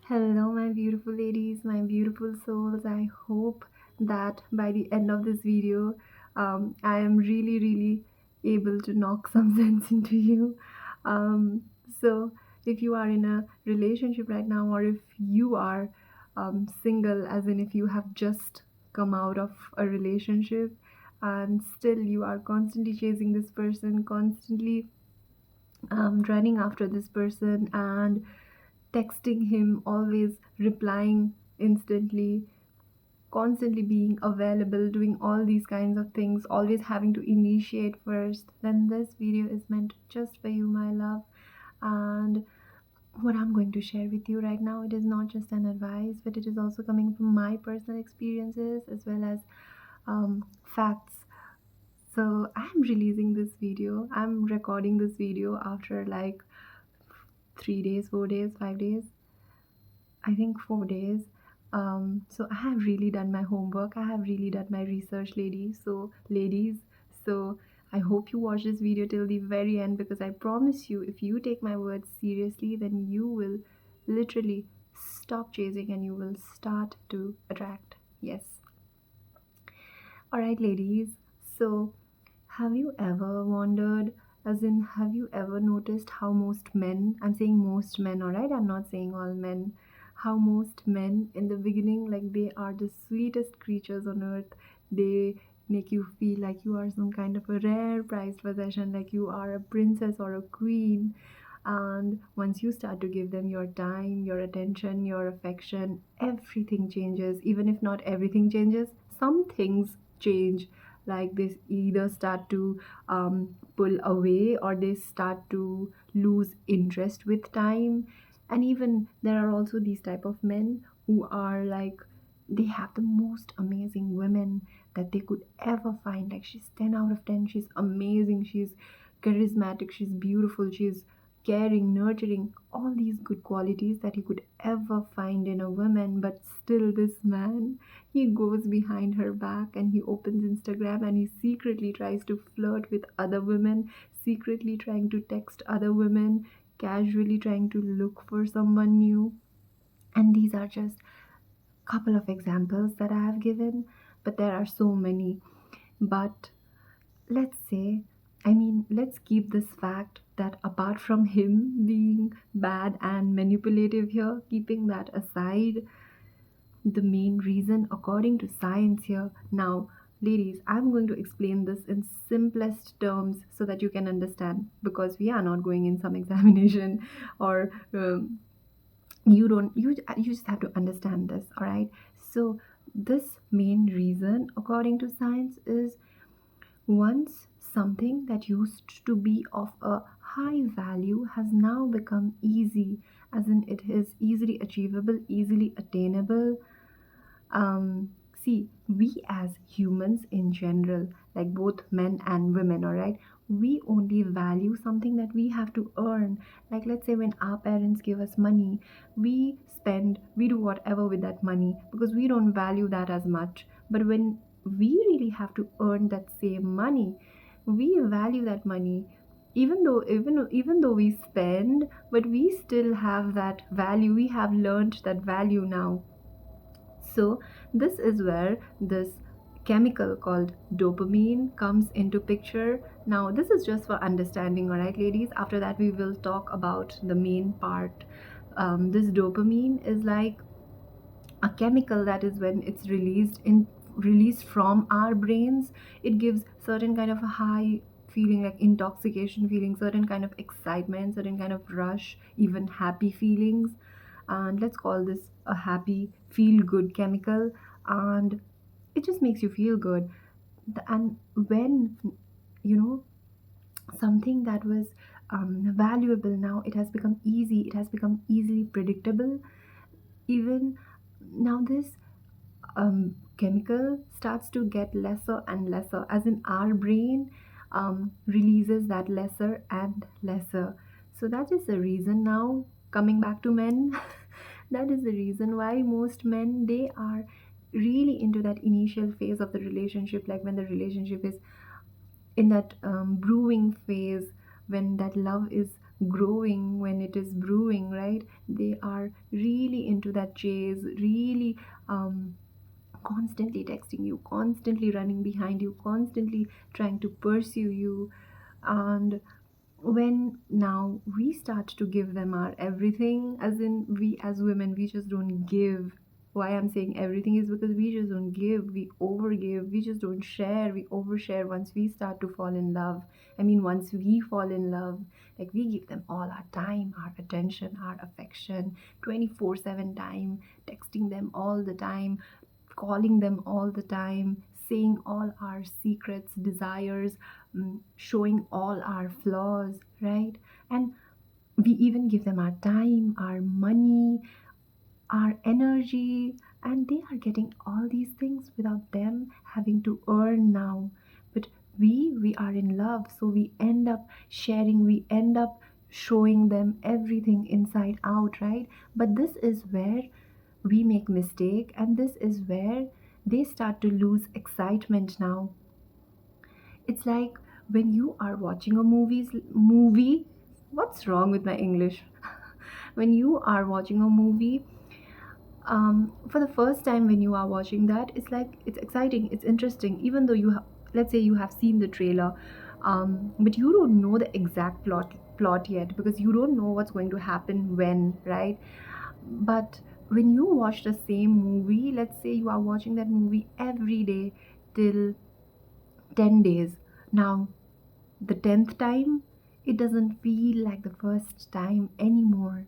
Hello, my beautiful ladies, my beautiful souls. I hope that by the end of this video, I am really able to knock some sense into you. Um, so, if you are in a relationship right now, or if you are single, as in if you have just come out of a relationship and still you are constantly chasing this person, constantly running after this person and texting him, always replying instantly, constantly being available, doing all these kinds of things, always having to initiate first, then this video is meant just for you, my love. And what I'm going to share with you right now, it is not just an advice, but it is also coming from my personal experiences as well as facts. So I'm releasing this video. I'm recording this video after like 3 days, 4 days, 5 days. I think 4 days. So I have really done my homework. I have really done my research, ladies. So I hope you watch this video till the very end because I promise you, if you take my words seriously, then you will literally stop chasing and you will start to attract. Yes. All right, ladies. So have you ever wondered, as in, have you ever noticed how most men, I'm saying most men, alright, I'm not saying all men, how most men in the beginning, like they are the sweetest creatures on earth. They make you feel like you are some kind of a rare prized possession, like you are a princess or a queen. And once you start to give them your time, your attention, your affection, everything changes. Even if not everything changes, some things change. Like they either start to pull away or they start to lose interest with time. And even there are also these type of men who are like, they have the most amazing women that they could ever find. Like she's 10 out of 10, she's amazing, she's charismatic, she's beautiful, she's caring, nurturing, all these good qualities that you could ever find in a woman. But still, this man, he goes behind her back and he opens Instagram and he secretly tries to flirt with other women, secretly trying to text other women, casually trying to look for someone new. And these are just couple of examples that I have given, but there are so many. But let's say, I mean, let's keep this fact that apart from him being bad and manipulative here, keeping that aside, the main reason according to science here. Now, ladies, I'm going to explain this in simplest terms so that you can understand, because we are not going in some examination or you don't you just have to understand this, all right? So this main reason according to science is, once something that used to be of a high value has now become easy, as in it is easily achievable, easily attainable. See, we as humans in general, like both men and women, all right, we only value something that we have to earn. Like, let's say when our parents give us money, we spend, we do whatever with that money because we don't value that as much. But when we really have to earn that same money, we value that money. Even though we spend, but we still have that value. We have learned that value now. So, this is where this chemical called dopamine comes into picture. Now, this is just for understanding, all right, ladies. After that, we will talk about the main part. This dopamine is like a chemical that is when it's released from our brains, it gives certain kind of a high feeling, like intoxication feeling, certain kind of excitement, certain kind of rush, even happy feelings. And let's call this a happy feel good chemical. And it just makes you feel good. And when you know something that was valuable, now it has become easy, it has become easily predictable. Even now this chemical starts to get lesser and lesser, as in our brain releases that lesser and lesser. So that is the reason, now coming back to men, that is the reason why most men, they are really into that initial phase of the relationship, like when the relationship is in that brewing phase, when that love is growing, when it is brewing, right? They are really into that chase, really constantly texting you, constantly running behind you, constantly trying to pursue you. And when now we start to give them our everything, as in we as women, we just don't give. Why I'm saying everything is because we just don't give, we overgive, we just don't share, we overshare. Once we start to fall in love, I mean, once we fall in love, like we give them all our time, our attention, our affection, 24/7 time, texting them all the time, calling them all the time, saying all our secrets, desires, showing all our flaws, right? And we even give them our time, our money, our energy, and they are getting all these things without them having to earn now. But we are in love, so we end up sharing, we end up showing them everything inside out, right? But this is where we make mistake, and this is where they start to lose excitement now. It's like when you are watching a movie, what's wrong with my English? When you are watching a movie, for the first time when you are watching that, it's like it's exciting, it's interesting, even though let's say you have seen the trailer, but you don't know the exact plot yet, because you don't know what's going to happen when, right? But when you watch the same movie, let's say you are watching that movie every day till 10 days. Now, the 10th time, it doesn't feel like the first time anymore.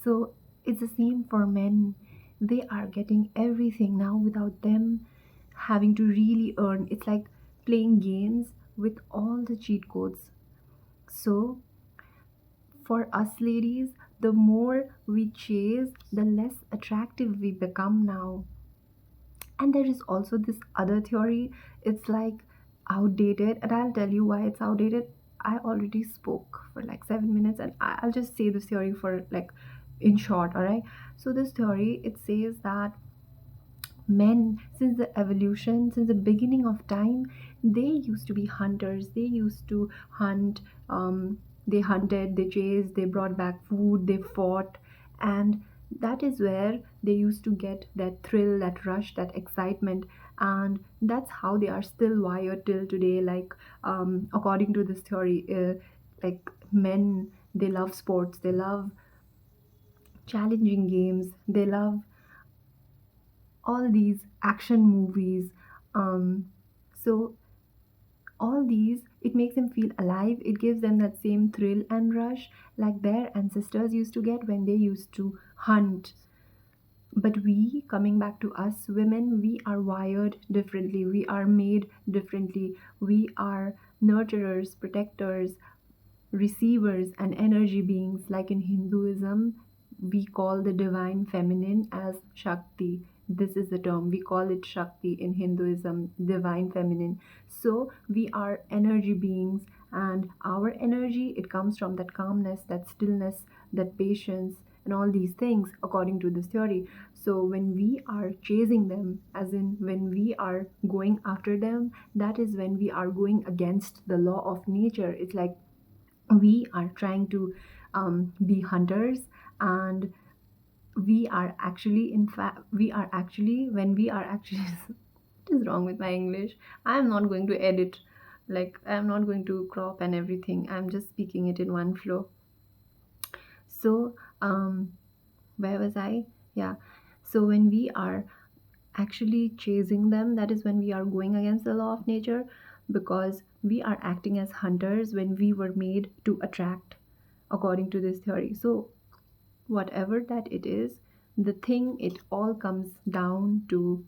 So, it's the same for men. They are getting everything now without them having to really earn. It's like playing games with all the cheat codes. So, for us ladies, the more we chase, the less attractive we become now. And there is also this other theory, it's like outdated, and I'll tell you why it's outdated. I already spoke for like 7 minutes, and I'll just say this theory for like in short, all right? So, this theory, it says that men, since the evolution, since the beginning of time, they used to be hunters, they used to hunt, they hunted, they chased, they brought back food, they fought. And that is where they used to get that thrill, that rush, that excitement. And that's how they are still wired till today. Like, according to this theory, like men, they love sports, they love challenging games, they love all these action movies. So all these, it makes them feel alive, it gives them that same thrill and rush like their ancestors used to get when they used to hunt. But we, coming back to us women, we are wired differently, we are made differently. We are nurturers, protectors, receivers, and energy beings. Like in Hinduism, we call the divine feminine as Shakti. This is the term, we call it Shakti in Hinduism, divine feminine. So we are energy beings, and our energy, it comes from that calmness, that stillness, that patience, and all these things according to this theory. So when we are chasing them, as in when we are going after them, that is when we are going against the law of nature. It's like we are trying to be hunters, and we are actually, in fact, we are actually, when we are actually what is wrong with my English? I am not going to edit, like I am not going to crop and everything, I'm just speaking it in one flow. So where was I? Yeah. So when we are actually chasing them, that is when we are going against the law of nature, because we are acting as hunters when we were made to attract, according to this theory. So whatever that it is, the thing, it all comes down to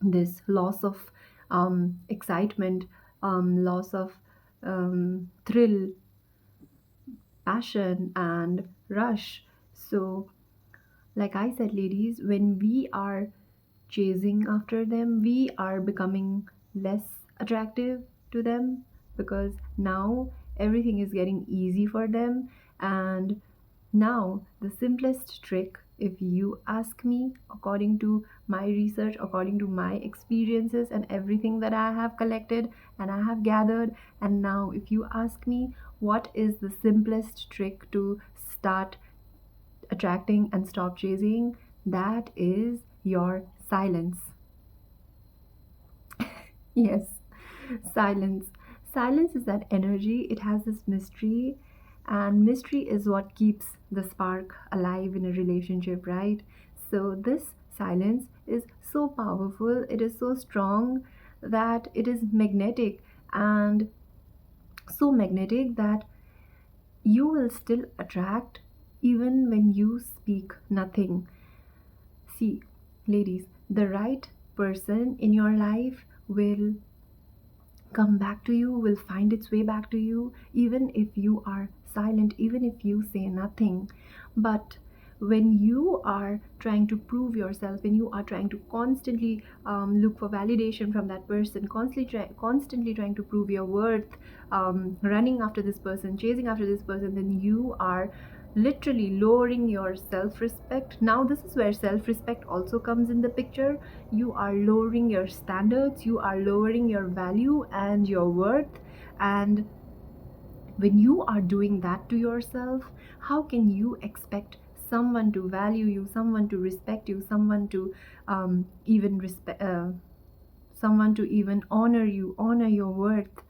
this loss of excitement, loss of thrill, passion, and rush. So, like I said, ladies, when we are chasing after them, we are becoming less attractive to them, because now everything is getting easy for them. And now the simplest trick if you ask me, according to my research, according to my experiences and everything that I have collected and I have gathered, and now if you ask me what is the simplest trick to start attracting and stop chasing, that is your silence. Yes, silence. Silence is that energy, it has this mystery, and mystery is what keeps the spark alive in a relationship, right? So, this silence is so powerful, it is so strong that it is magnetic, and so magnetic that you will still attract even when you speak nothing. See, ladies, the right person in your life will come back to you, will find its way back to you, even if you are silent, even if you say nothing. But when you are trying to prove yourself, when you are trying to constantly look for validation from that person, constantly trying to prove your worth, running after this person, chasing after this person, then you are literally lowering your self respect. Now, this is where self respect also comes in the picture. You are lowering your standards, you are lowering your value and your worth. And when you are doing that to yourself, how can you expect someone to value you, someone to respect you, even respect someone to even honor you, honor your worth?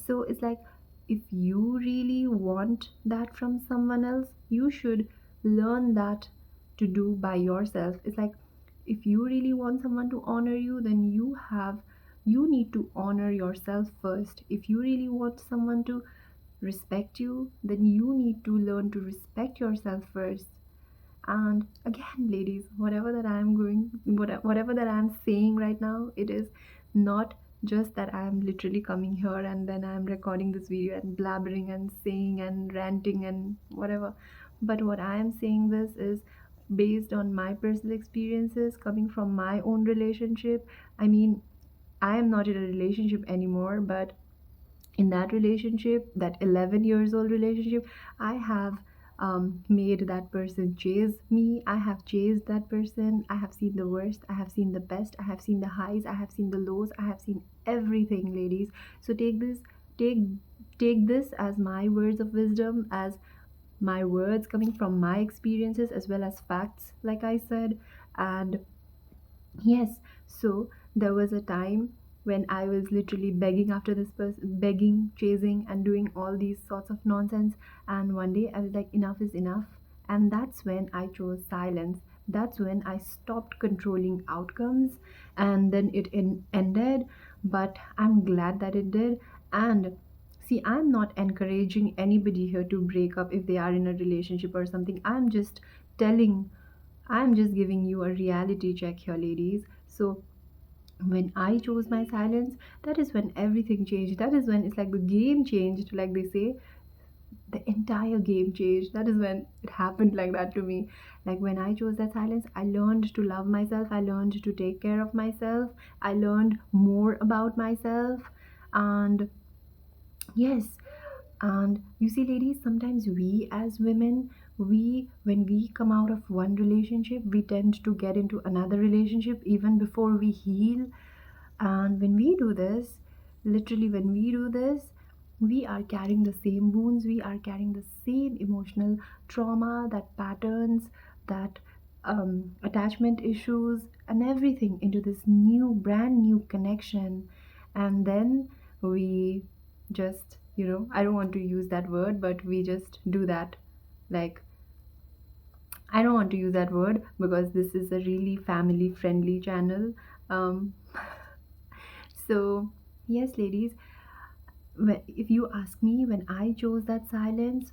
So it's like, if you really want that from someone else, you should learn that to do by yourself. It's like, if you really want someone to honor you, then you need to honor yourself first. If you really want someone to respect you, then you need to learn to respect yourself first. And again, ladies, whatever that I'm saying right now, it is not just that I'm literally coming here and then I'm recording this video and blabbering and saying and ranting and whatever. But what I am saying this is based on my personal experiences, coming from my own relationship. I mean, I am not in a relationship anymore, but in that relationship, that 11 years old relationship, I have made that person chase me. I have chased that person. I have seen the worst, I have seen the best, I have seen the highs, I have seen the lows, I have seen everything, ladies. So take take this as my words of wisdom, as my words coming from my experiences, as well as facts, like I said. And yes, so there was a time when I was literally begging after this person, begging, chasing, and doing all these sorts of nonsense. And one day I was like, enough is enough. And that's when I chose silence. That's when I stopped controlling outcomes. And then ended. But I'm glad that it did. And see, I'm not encouraging anybody here to break up if they are in a relationship or something. Telling I'm just giving you a reality check here, ladies. So, when I chose my silence, that is when everything changed. That is when it's like the game changed, like they say. The entire game changed. That is when it happened like that to me. Like when I chose that silence, I learned to love myself. I learned to take care of myself. I learned more about myself. And yes, and you see, ladies, sometimes we as women, when we come out of one relationship, we tend to get into another relationship even before we heal. And when we do this, literally, when we do this, we are carrying the same wounds, we are carrying the same emotional trauma, that patterns, that attachment issues, and everything into this brand new connection. And then we just, I don't want to use that word, but we just do that. Like, I don't want to use that word because this is a really family friendly channel. Um, so, yes, ladies, if you ask me, when I chose that silence,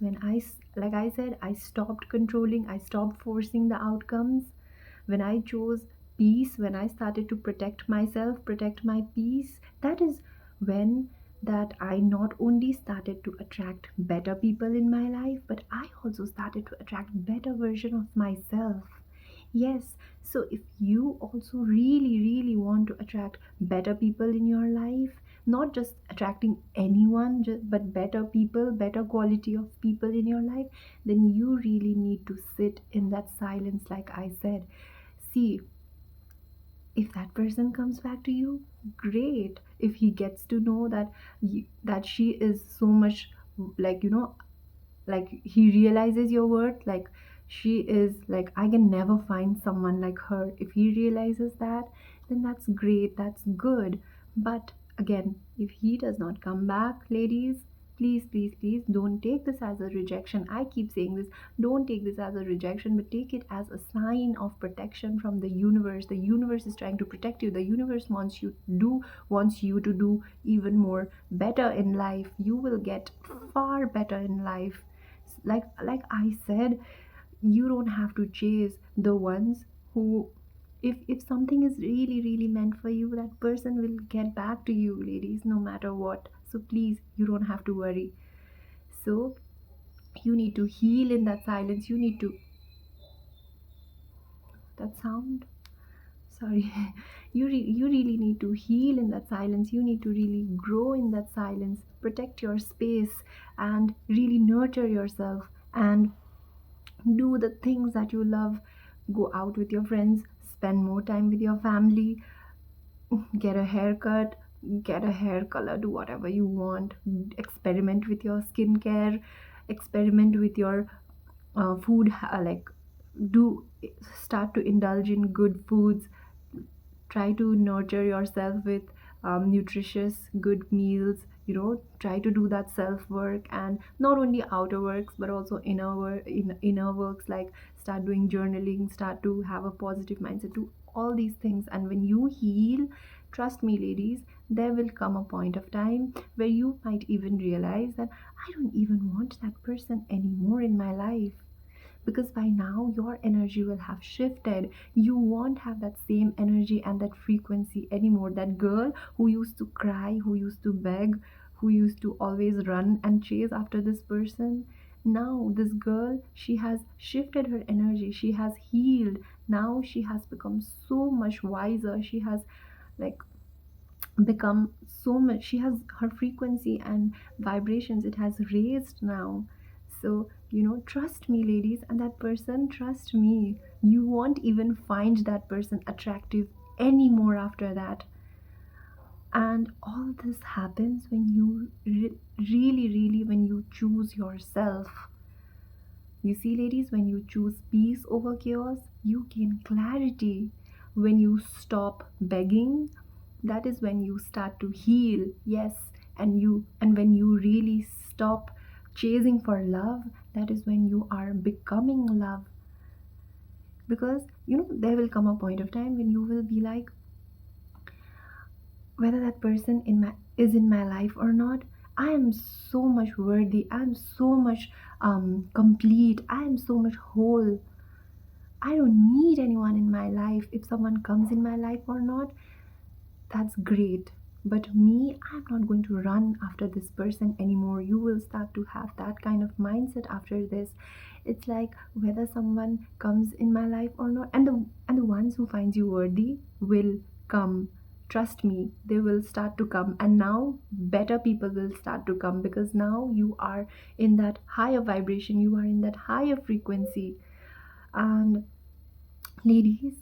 like I said, I stopped controlling, I stopped forcing the outcomes. When I chose peace, when I started to protect myself, protect my peace, that is when that I not only started to attract better people in my life, but I also started to attract better version of myself. Yes, so if you also really, really want to attract better people in your life, not just attracting anyone, but better people, better quality of people in your life, then you really need to sit in that silence, like I said. See, if that person comes back to you, great. If he gets to know that that she is so much, like, like, he realizes your worth, like, she is like, I can never find someone like her. If he realizes that, then that's great, that's good. But again, if he does not come back, ladies, please, please, please don't take this as a rejection. I keep saying this. Don't take this as a rejection, but take it as a sign of protection from the universe. The universe is trying to protect you. The universe wants you to do even more better in life. You will get far better in life. Like I said, you don't have to chase the ones who, if something is really really meant for you, that person will get back to you, ladies, no matter what. So please, you don't have to worry. So you need to heal in that silence. You need to, that sound, sorry, you really need to heal in that silence. You need to really grow in that silence, protect your space, and really nurture yourself, and do the things that you love. Go out with your friends, spend more time with your family, get a haircut, get a hair color, do whatever you want, experiment with your skincare, experiment with your food, like, do start to indulge in good foods. Try to nurture yourself with nutritious good meals. Try to do that self work, and not only outer works but also inner works, like start doing journaling, start to have a positive mindset, do all these things. And when you heal, trust me, ladies, there will come a point of time where you might even realize that I don't even want that person anymore in my life, because by now your energy will have shifted. You won't have that same energy and that frequency anymore. That girl who used to cry, who used to beg, who used to always run and chase after this person, now this girl, she has shifted her energy, she has healed. Now she has become so much wiser. She has, like, become so much, she has her frequency and vibrations, it has raised now. So, trust me, ladies, and that person, trust me, you won't even find that person attractive anymore after that. And all this happens when you really really, when you choose yourself. You see, ladies, when you choose peace over chaos, you gain clarity. When you stop begging, that is when you start to heal. Yes, and when you really stop chasing for love, that is when you are becoming love. Because there will come a point of time when you will be like, whether that person in my life or not, I am so much worthy, I am so much complete, I am so much whole. I don't need anyone in my life. If someone comes in my life or not, that's great. But me, I'm not going to run after this person anymore. You will start to have that kind of mindset after this. It's like, whether someone comes in my life or not, and the ones who finds you worthy will come. Trust me, they will start to come. And now better people will start to come, because now you are in that higher vibration, you are in that higher frequency. And ladies,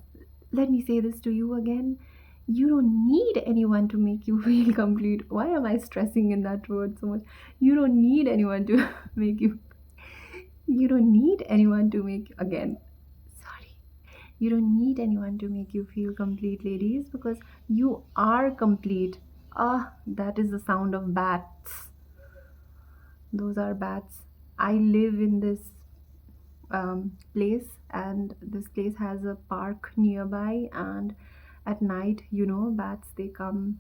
let me say this to you again. You don't need anyone to make you feel complete. Why am I stressing in that word so much? You don't need anyone to make you. You don't need anyone to make. Again, sorry. You don't need anyone to make you feel complete, ladies, because you are complete. Ah, that is the sound of bats. Those are bats. I live in this place, and this place has a park nearby, and at night, bats, they come.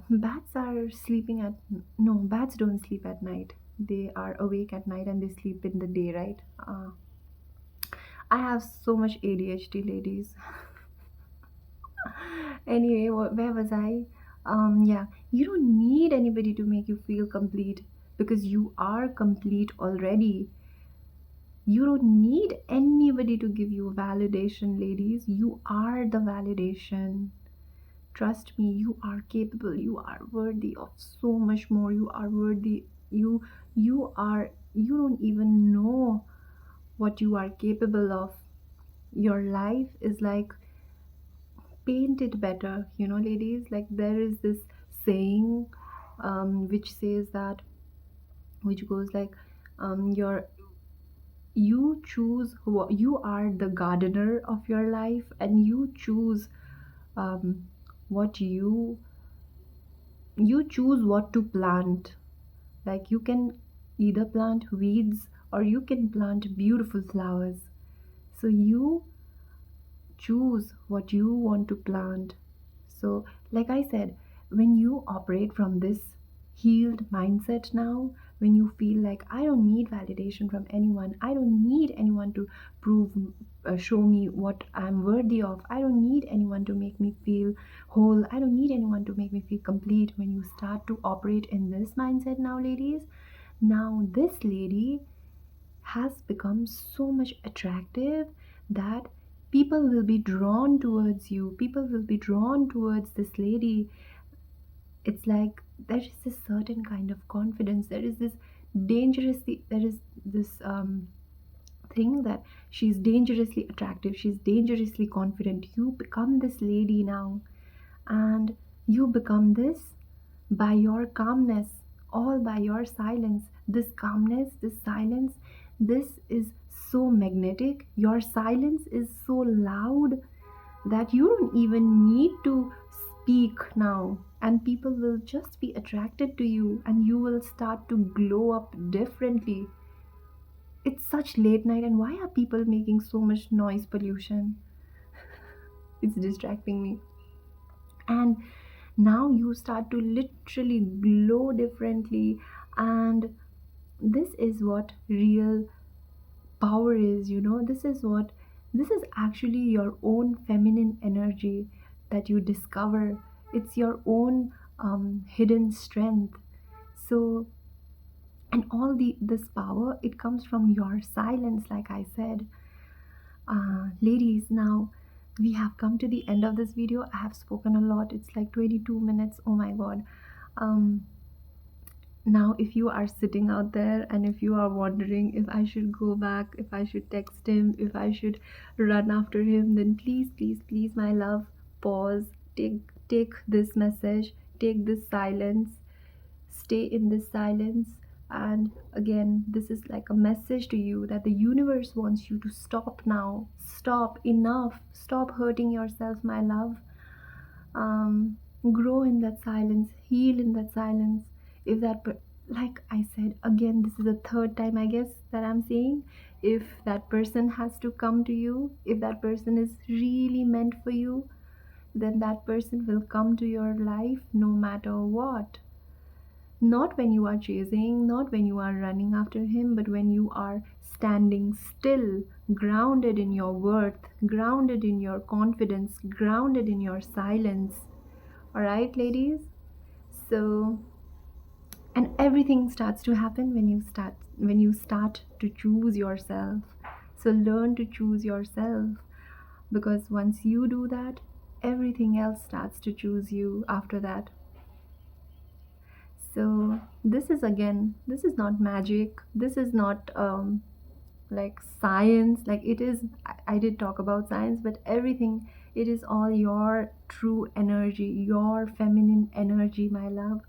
Bats are sleeping at, no, bats don't sleep at night. They are awake at night and they sleep in the day, right? I have so much ADHD, ladies. Anyway, where was I? Yeah, you don't need anybody to make you feel complete, because you are complete already. You don't need anybody to give you validation, ladies. You are the validation. Trust me, you are capable, you are worthy of so much more. You are worthy. You don't even know what you are capable of. Your life is like, paint it better, ladies. Like, there is this saying, which says that, which goes like, your you choose what you are, the gardener of your life, and you choose what you choose what to plant. Like, you can either plant weeds or you can plant beautiful flowers. So you choose what you want to plant. So, like I said, when you operate from this healed mindset now, when you feel like, I don't need validation from anyone, I don't need anyone to prove, show me what I'm worthy of, I don't need anyone to make me feel whole, I don't need anyone to make me feel complete. When you start to operate in this mindset now, ladies, now this lady has become so much attractive that people will be drawn towards you. People will be drawn towards this lady. It's like, there is this certain kind of confidence. There is this thing that she's dangerously attractive. She's dangerously confident. You become this lady now, and you become this by your calmness, all by your silence. This calmness, this silence, this is so magnetic. Your silence is so loud that you don't even need to speak now, and people will just be attracted to you, and you will start to glow up differently. It's such late night, and why are people making so much noise pollution? It's distracting me. And now you start to literally glow differently, and this is what real power is. This is actually your own feminine energy that you discover. It's your own hidden strength. So, and all this power, it comes from your silence, like I said. Ladies, now we have come to the end of this video. I have spoken a lot. It's like 22 minutes. Oh my god. um Now, if you are sitting out there and if you are wondering if I should go back, if I should text him, if I should run after him, then please, please, please, my love, pause, take this message, take this silence, stay in this silence. And again, this is like a message to you that the universe wants you to stop now. Stop, enough. Stop hurting yourself, my love. um, Grow in that silence, heal in that silence. If like I said, again, this is the third time, I guess, that I'm saying, if that person has to come to you, if that person is really meant for you, then that person will come to your life no matter what. Not when you are chasing, not when you are running after him, but when you are standing still, grounded in your worth, grounded in your confidence, grounded in your silence. All right, ladies? So, and everything starts to happen when you start to choose yourself. So learn to choose yourself, because once you do that, everything else starts to choose you after that. So this is, again, this is not magic. This is not like science. Like, it is, I did talk about science, but everything, it is all your true energy, your feminine energy, my love,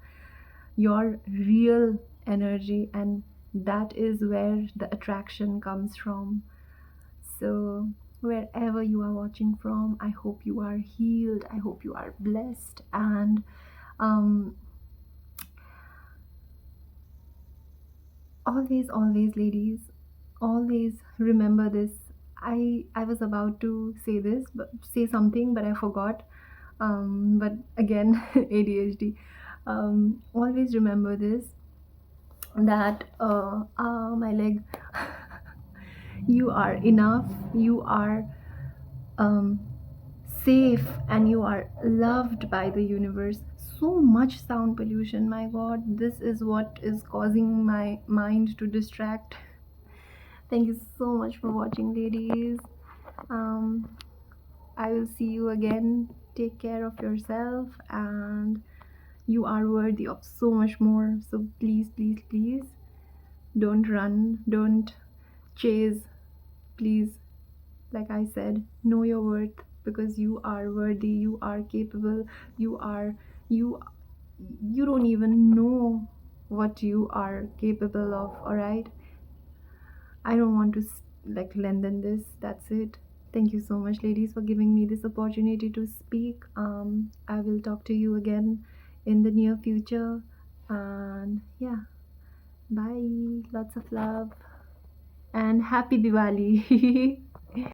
your real energy, and that is where the attraction comes from. So, wherever you are watching from, I hope you are healed, I hope you are blessed, and um, always, ladies, always remember this. I was about to say this, but say something, but I forgot. But again, ADHD. Always remember this, that my leg. You are enough, you are um, safe, and you are loved by the universe. So much sound pollution, my god, this is what is causing my mind to distract. Thank you so much for watching, ladies. um, I will see you again. Take care of yourself, and you are worthy of so much more. So please, please, please don't run, don't chase. Please, like I said, know your worth, because you are worthy, you are capable, you are you you don't even know what you are capable of. All right, I don't want to like lengthen this. That's it. Thank you so much, ladies, for giving me this opportunity to speak. I will talk to you again in the near future. And yeah, bye. Lots of love and happy Diwali.